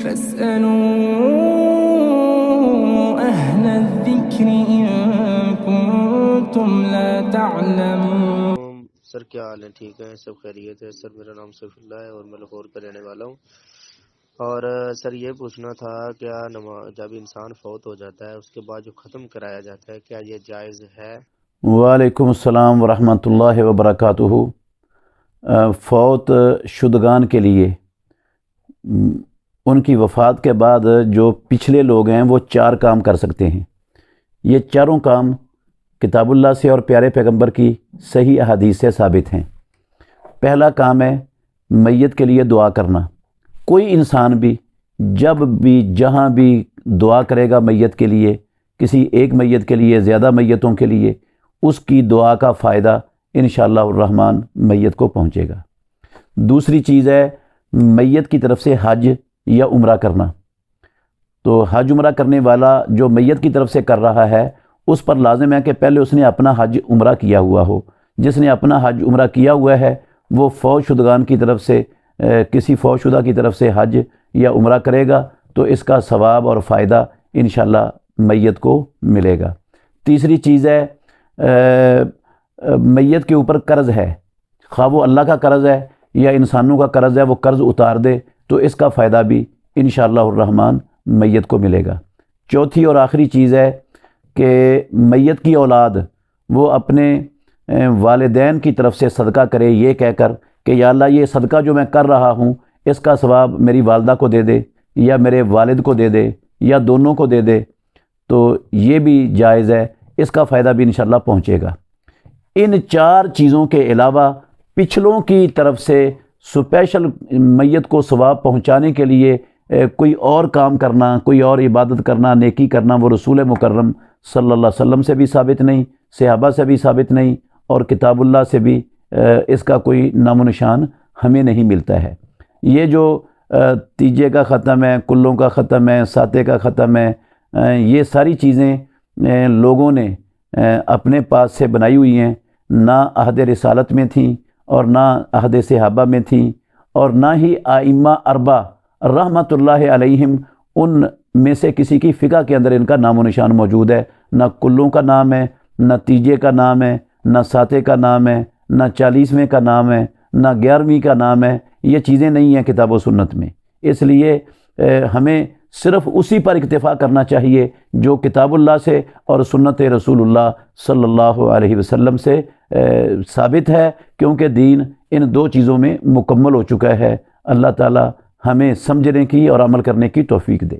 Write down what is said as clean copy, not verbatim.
فاسألوا أهل الذكر إن كنتم لا تعلمون۔ سر کیا حال ہے؟ ٹھیک ہے، سب خیریت ہے؟ سر میرا نام سیف اللہ ہے اور میں لاہور کا رہنے والا ہوں۔ اور سر یہ پوچھنا تھا، کیا جب انسان فوت ہو جاتا ہے اس کے بعد جو ختم کرایا جاتا ہے کیا یہ جائز ہے؟ وعلیکم السلام ورحمۃ اللہ وبرکاتہ۔ فوت شدگان کے لیے ان کی وفات کے بعد جو پچھلے لوگ ہیں وہ 4 کام کر سکتے ہیں۔ یہ چاروں کام کتاب اللہ سے اور پیارے پیغمبر کی صحیح احادیث سے ثابت ہیں۔ پہلا کام ہے میت کے لیے دعا کرنا۔ کوئی انسان بھی جب بھی جہاں بھی دعا کرے گا میت کے لیے، کسی ایک میت کے لیے، زیادہ میتوں کے لیے، اس کی دعا کا فائدہ انشاءاللہ الرحمن میت کو پہنچے گا۔ دوسری چیز ہے میت کی طرف سے حج یا عمرہ کرنا۔ تو حج عمرہ کرنے والا جو میت کی طرف سے کر رہا ہے اس پر لازم ہے کہ پہلے اس نے اپنا حج عمرہ کیا ہوا ہو۔ جس نے اپنا حج عمرہ کیا ہوا ہے وہ فوت شدگان کی طرف سے کسی فوت شدہ کی طرف سے حج یا عمرہ کرے گا تو اس کا ثواب اور فائدہ انشاءاللہ میت کو ملے گا۔ تیسری چیز ہے میت کے اوپر قرض ہے، خواہ وہ اللہ کا قرض ہے یا انسانوں کا قرض ہے، وہ قرض اتار دے تو اس کا فائدہ بھی انشاءاللہ الرحمن میت کو ملے گا۔ چوتھی اور آخری چیز ہے کہ میت کی اولاد وہ اپنے والدین کی طرف سے صدقہ کرے، یہ کہہ کر کہ یا اللہ یہ صدقہ جو میں کر رہا ہوں اس کا ثواب میری والدہ کو دے دے یا میرے والد کو دے دے یا دونوں کو دے دے، تو یہ بھی جائز ہے، اس کا فائدہ بھی انشاءاللہ پہنچے گا۔ ان 4 چیزوں کے علاوہ پچھلوں کی طرف سے سپیشل میت کو ثواب پہنچانے کے لیے کوئی اور کام کرنا، کوئی اور عبادت کرنا، نیکی کرنا، وہ رسول مکرم صلی اللہ علیہ وسلم سے بھی ثابت نہیں، صحابہ سے بھی ثابت نہیں، اور کتاب اللہ سے بھی اس کا کوئی نام و نشان ہمیں نہیں ملتا ہے۔ یہ جو تیجے کا ختم ہے، کلوں کا ختم ہے، ساتے کا ختم ہے، یہ ساری چیزیں لوگوں نے اپنے پاس سے بنائی ہوئی ہیں، نہ عہد رسالت میں تھیں اور نہ عہد صحابہ میں تھیں، اور نہ ہی ائمہ 4 رحمۃ اللہ علیہم ان میں سے کسی کی فقہ کے اندر ان کا نام و نشان موجود ہے۔ نہ کلوں کا نام ہے، نہ تیجے کا نام ہے، نہ ساتے کا نام ہے، نہ 40ویں کا نام ہے، نہ 11ویں کا نام ہے، یہ چیزیں نہیں ہیں کتاب و سنت میں۔ اس لیے ہمیں صرف اسی پر اکتفا کرنا چاہیے جو کتاب اللہ سے اور سنت رسول اللہ صلی اللہ علیہ وسلم سے ثابت ہے، کیونکہ دین ان 2 چیزوں میں مکمل ہو چکا ہے۔ اللہ تعالی ہمیں سمجھنے کی اور عمل کرنے کی توفیق دے۔